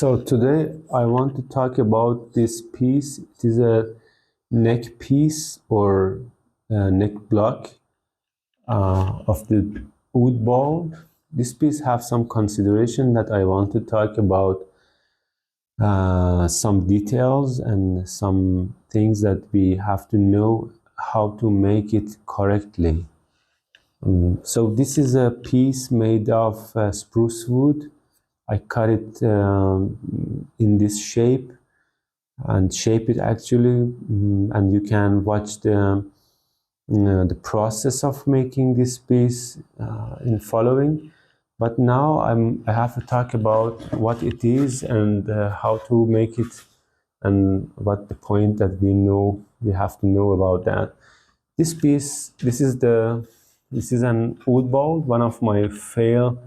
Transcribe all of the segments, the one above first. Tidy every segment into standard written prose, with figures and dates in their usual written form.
So today I want to talk about this piece. It is a neck piece or neck block of the wood ball. This piece have some consideration that I want to talk about, some details and some things that we have to know how to make it correctly. So this is a piece made of spruce wood. I cut it in this shape and shape it actually, and you can watch the process of making this piece in following. But now I have to talk about what it is and how to make it, and what the point that we have to know about that. This piece, this is an wood ball, one of my failed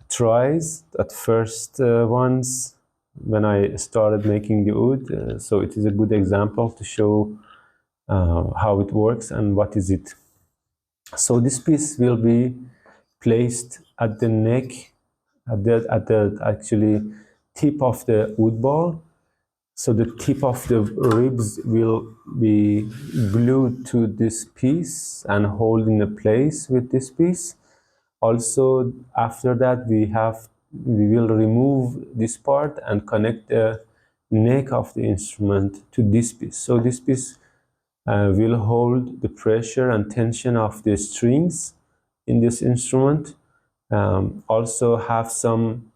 tries at first ones when I started making the wood. So it is a good example to show how it works and what is it. So this piece will be placed at the neck, at the actually tip of the wood ball. So the tip of the ribs will be glued to this piece and hold in place with this piece. Also, after that, we will remove this part and connect the neck of the instrument to this piece. So this piece will hold the pressure and tension of the strings in this instrument. Also have some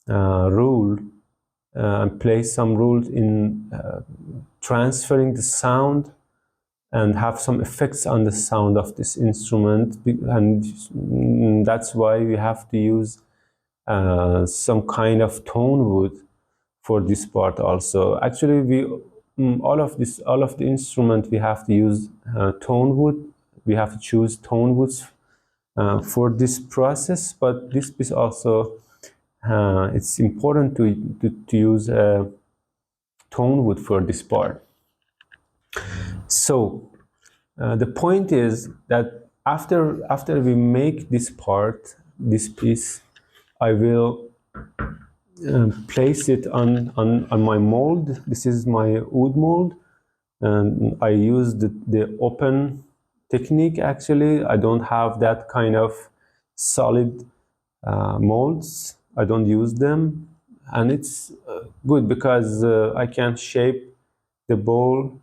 rule and place some rules in transferring the sound and have some effects on the sound of this instrument, and that's why we have to use some kind of tone wood for this part also. Actually, all of the instrument we have to use tone wood. We have to choose tone woods for this process, but this piece also it's important to use tone wood for this part. So the point is that after we make this part, this piece, I will place it on my mold. This is my wood mold, and I use the open technique. Actually, I don't have that kind of solid molds. I don't use them, and it's good because I can shape the bowl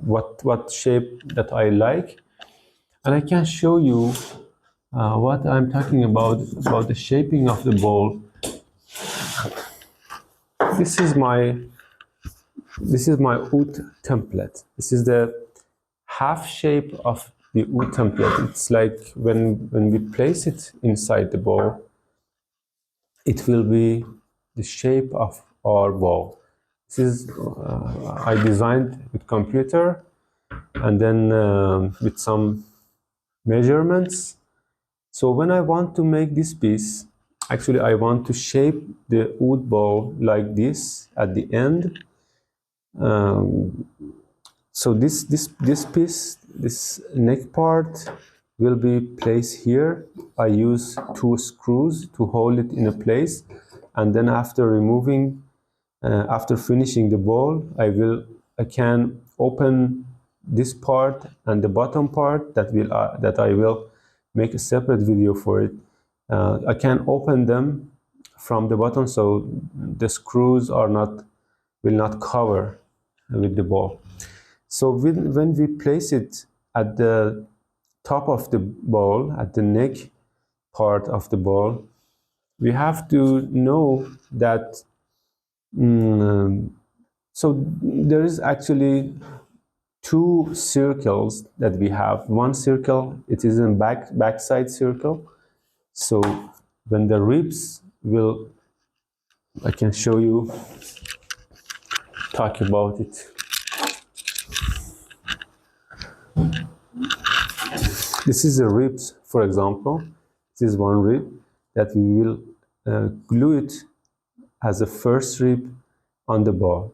what shape that I like, and I can show you what I'm talking about the shaping of the bowl. This is my wood template. This is the half shape of the wood template. It's like when we place it inside the bowl, it will be the shape of our bowl. This is I designed with computer, and then with some measurements. So when I want to make this piece, actually I want to shape the wood bowl like this at the end. So this piece, this neck part, will be placed here. I use 2 screws to hold it in a place, and then after finishing the bowl, I can open this part and the bottom part that I will make a separate video for it. I can open them from the bottom, so the screws will not cover with the ball. So when we place it at the top of the ball, at the neck part of the ball, we have to know that so there is actually 2 circles that we have. One circle, it is a backside circle. So when the ribs will, I can show you, talk about it. This is the ribs, for example. This is one rib that we will glue it as a first rib on the ball.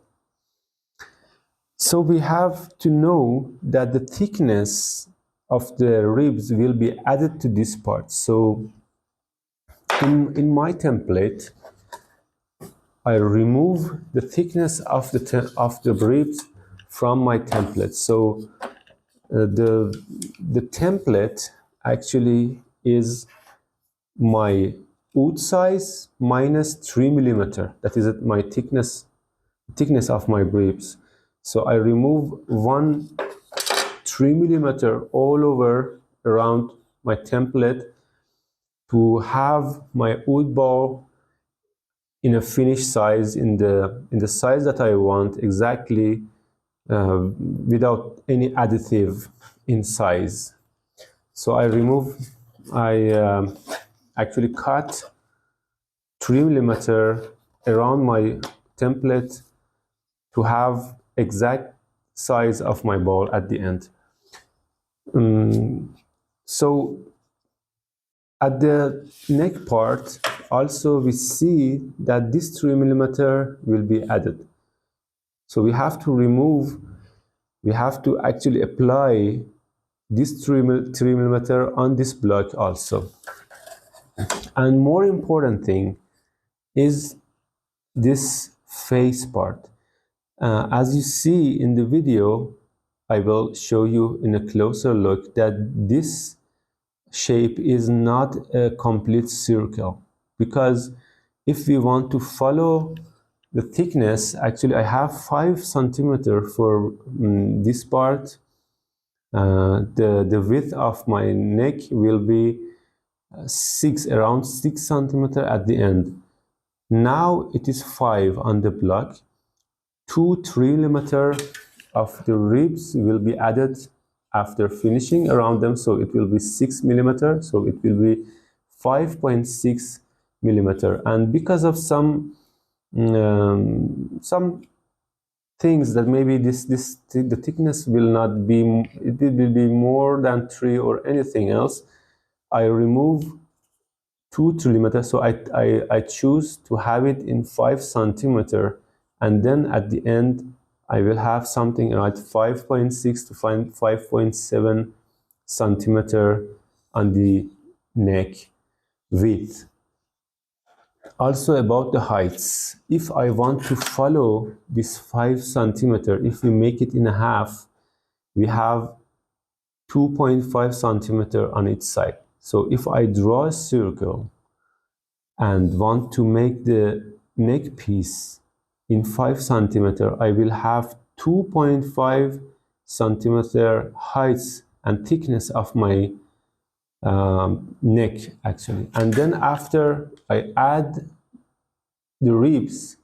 So we have to know that the thickness of the ribs will be added to this part. So in my template, I remove the thickness of the ribs from my template. So the template actually is my wood size minus 3 millimeter. That is my thickness of my ribs. So I remove 3 millimeter all over around my template to have my wood ball in a finished size, in the size that I want exactly, without any additive in size. So I actually cut 3 millimeter around my template to have exact size of my ball at the end. So at the neck part, also we see that this 3 millimeter will be added. So we have to actually apply this 3 millimeter on this block also. And more important thing is this face part. As you see in the video, I will show you in a closer look that this shape is not a complete circle, because if we want to follow the thickness, actually I have 5 centimeter for this part. The width of my neck will be around 6 centimeter at the end. Now it is 5 on the block. 2-3 millimeter of the ribs will be added after finishing around them, so it will be 6 millimeter, so it will be 5.6 millimeter. And because of some things that maybe the thickness will not be, it will be more than 3 or anything else, I remove 2-3 millimeter. So I choose to have it in 5 centimeter, and then at the end I will have something around 5.6 to 5.7 centimeter on the neck width. Also about the heights, if I want to follow this 5 centimeter, if we make it in a half, we have 2.5 centimeter on each side. So if I draw a circle and want to make the neck piece in 5 centimeter, I will have 2.5 centimeter height and thickness of my neck actually. And then after I add the ribs,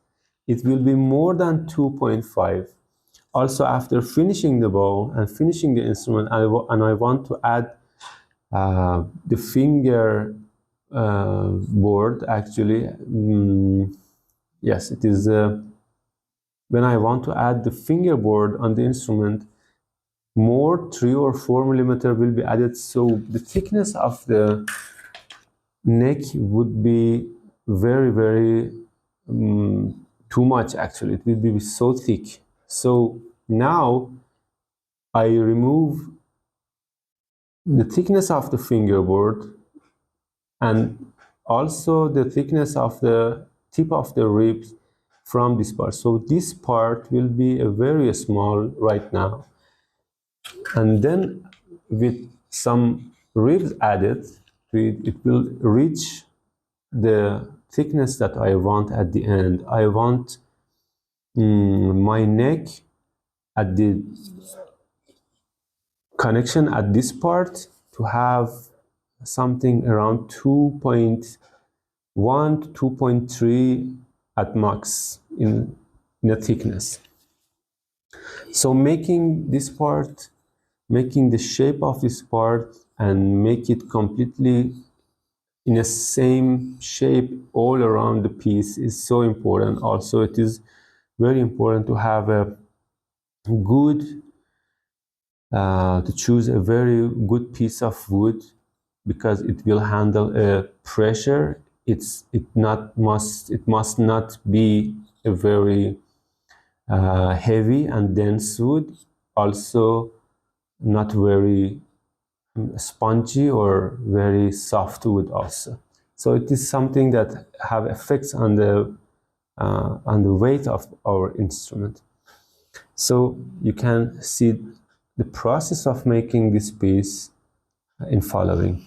it will be more than 2.5. Also after finishing the bow and finishing the instrument, I want to add the finger board actually. Yes, it is when I want to add the fingerboard on the instrument, more 3 or 4 millimeter will be added, so the thickness of the neck would be very too much actually. It will be so thick. So now I remove the thickness of the fingerboard and also the thickness of the tip of the ribs from this part. So this part will be a very small right now. And then with some ribs added, it will reach the thickness that I want at the end. I want my neck at the connection at this part to have something around 2.1 to 2.3 at max in a thickness. So making this part, making the shape of this part and make it completely in a same shape all around the piece is so important. Also, it is very important to have a good, to choose a very good piece of wood, because it will handle a pressure. It must not be a very heavy and dense wood, also not very spongy or very soft wood also. So it is something that have effects on the on the weight of our instrument. So you can see the process of making this piece in following.